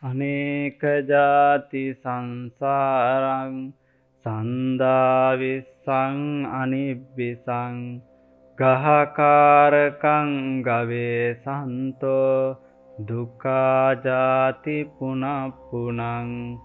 Aneka jati sansarang sandavissang anibbisang gahakarakang gavesanto dukkha jati punappunang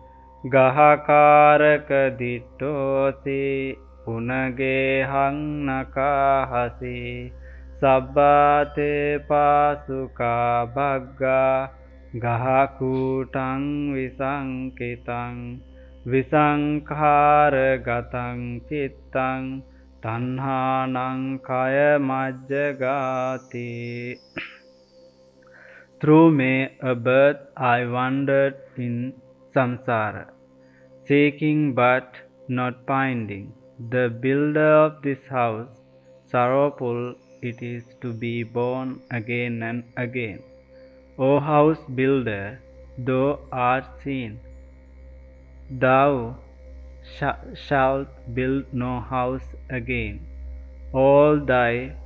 gahakaraka dittosi punagehang nakahasi sabbate pasuka bhagga gahakutang visankitang visankhara gatang cittang tanhanang kaya majjagati. Through many a birth I wandered in samsara, seeking but not finding. The builder of this house, sorrowful it is to be born again and again. O house builder, thou art seen, thou shalt build no house again. All thy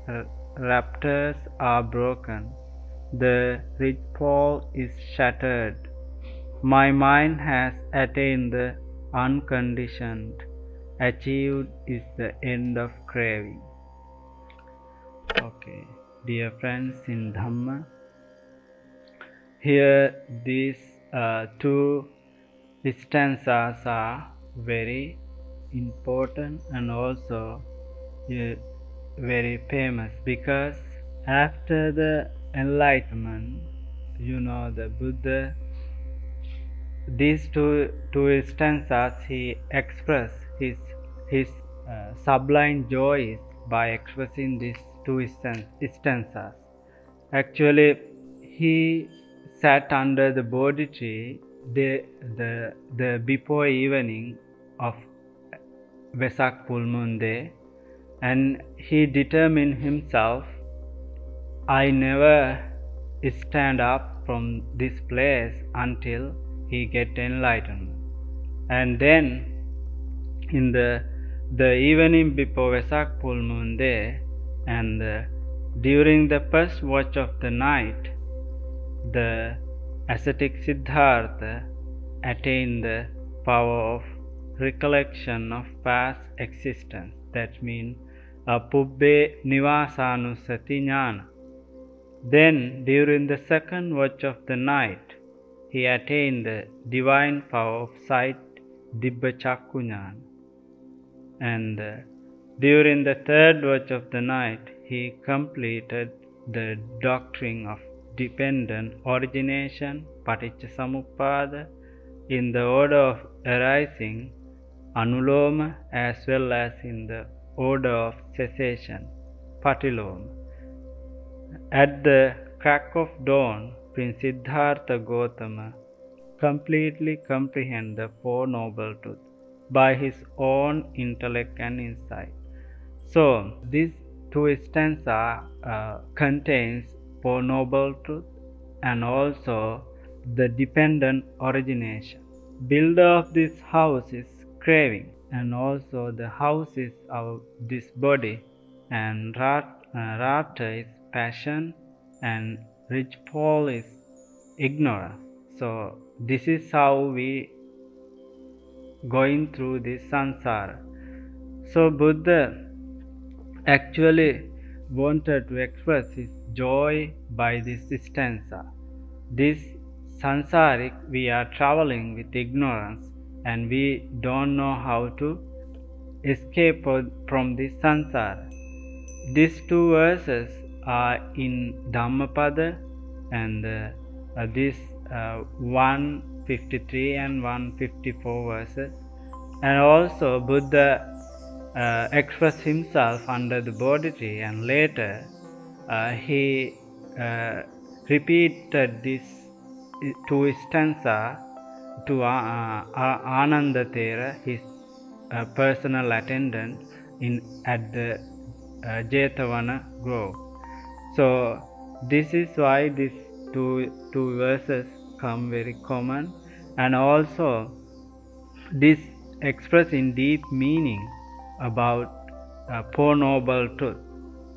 rafters are broken, the ridgepole is shattered. My mind has attained the unconditioned. Achieved is the end of craving. Okay, dear friends in Dhamma, here these two stanzas are very important and also very famous because after the enlightenment, the Buddha, these two stanzas he expressed his sublime joys by expressing these two stanzas. Actually, he sat under the Bodhi tree the before evening of Vesak full moon day, and he determined himself, I never stand up from this place until he get enlightenment. And then in the evening before Vesak full moon day and during the first watch of the night, the ascetic Siddhartha attained the power of recollection of past existence. That means Pubbhe Nivasanusati Jnana. Then, during the second watch of the night, he attained the divine power of sight, Dibba Chakku Jnana. And during the third watch of the night, he completed the doctrine of dependent origination, Paticca Samuppada, in the order of arising, Anuloma, as well as in the order of cessation, Patiloma. At the crack of dawn, Prince Siddhartha Gautama completely comprehended the Four Noble Truths by his own intellect and insight. So, these two stanzas contains Four Noble Truths and also the dependent origination. Builder of this house is craving, and also the house is this body, and rafter is passion, and ridgepole is ignorance. So this is how we going through this samsara. So Buddha actually wanted to express his joy by this stanza. This sansaric, we are traveling with ignorance and we don't know how to escape from this sansara. These two verses are in Dhammapada, and this 153 and 154 verses. And also Buddha expressed himself under the Bodhi tree, and later he repeated this two stanza to Anandathera, his personal attendant at the Jetavana Grove. So this is why these two verses come very common, and also this express in deep meaning about Four Noble Truths.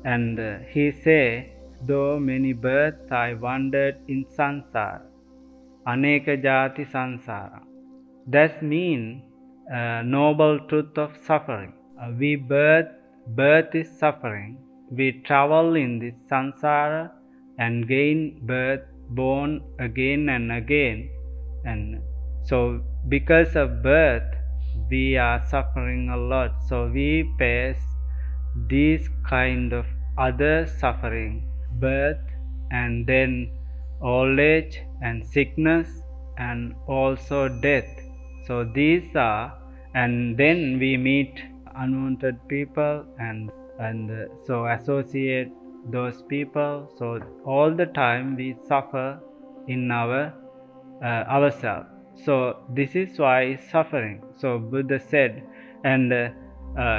And he say, though many births I wandered in samsara, aneka jati sansara. That means noble truth of suffering. We birth is suffering. We travel in this sansara and gain birth, born again and again. And so because of birth, we are suffering a lot. So we face these kind of other suffering, birth and then old age and sickness and also death. So these are, and then we meet unwanted people and so associate those people. So all the time we suffer in ourselves. So this is why suffering. So Buddha said, and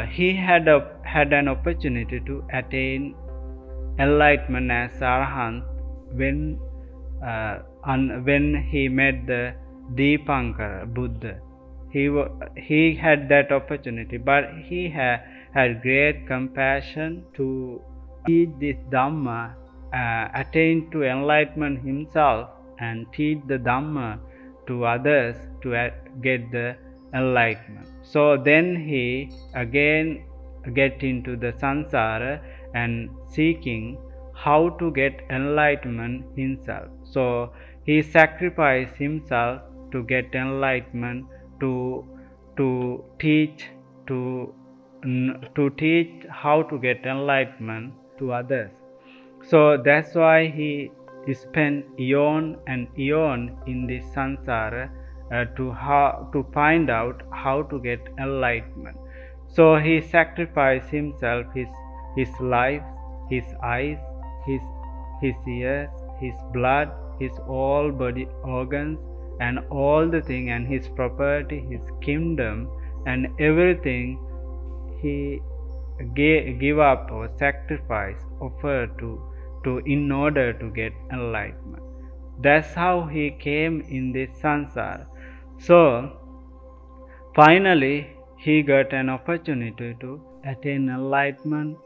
he had an opportunity to attain enlightenment as Arahant when when he met the Dipankara Buddha. He had that opportunity, but he had great compassion to teach this Dhamma, attain to enlightenment himself, and teach the Dhamma to others to get the enlightenment. So then he again get into the samsara and seeking how to get enlightenment himself. So he sacrificed himself to get enlightenment, to teach how to get enlightenment to others. So that's why he spent eon and eon in this samsara to find out how to get enlightenment. So he sacrificed himself, his life, his eyes, his ears, his blood, his all body organs, and all the thing, and his property, his kingdom, and everything he give up or sacrifice, offer to in order to get enlightenment. That's how he came in this samsara. So finally he got an opportunity to attain enlightenment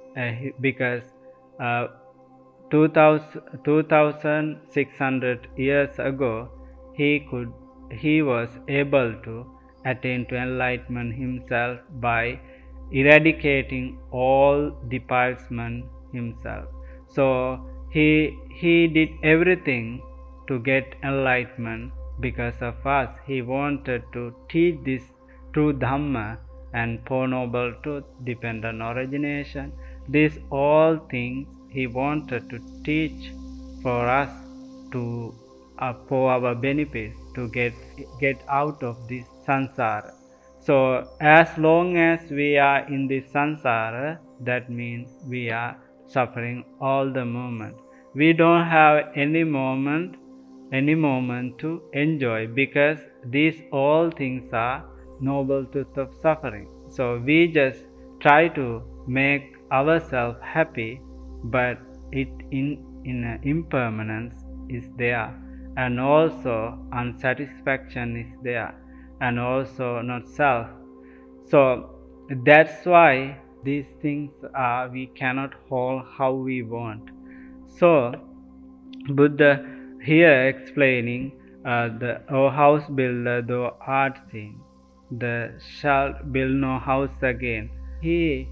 because 2600 years ago he was able to attain to enlightenment himself by eradicating all defilement himself. So he did everything to get enlightenment because of us. He wanted to teach this true Dhamma and Four Noble Truth, dependent origination. These all things he wanted to teach for us to for our benefit, to get out of this samsara. So as long as we are in this samsara, that means we are suffering all the moment. We don't have any moment to enjoy, because these all things are noble truth of suffering. So we just try to make ourselves happy, but in impermanence is there, and also unsatisfaction is there, and also not self. So that's why these things are, we cannot hold how we want. So Buddha here explaining the house builder thou art seen, the shall build no house again. He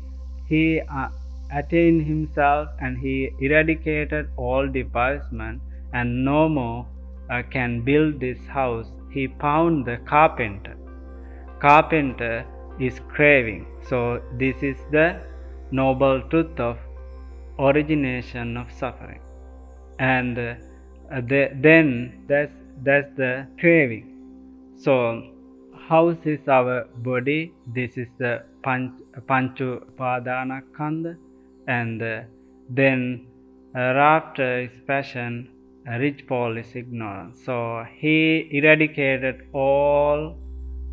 attained himself and he eradicated all defilement, and no more can build this house. He found the carpenter. Carpenter is craving. So this is the noble truth of origination of suffering, and then that's the craving. So house is our body. This is the panchu upadana khandha, and then rafter is passion, ridgepole is ignorance. So he eradicated all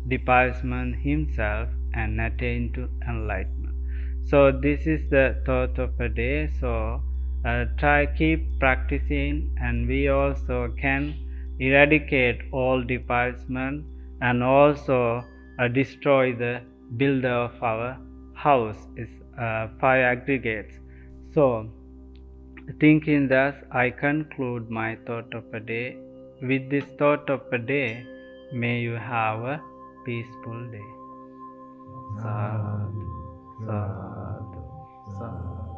defilement himself and attained to enlightenment. So this is the thought of a day. So keep practicing, and we also can eradicate all defilement and also destroy the builder of our house is five aggregates. So thinking thus, I conclude my thought of a day With this thought of a day, may you have a peaceful day. Sadhu, sadhu, sadhu.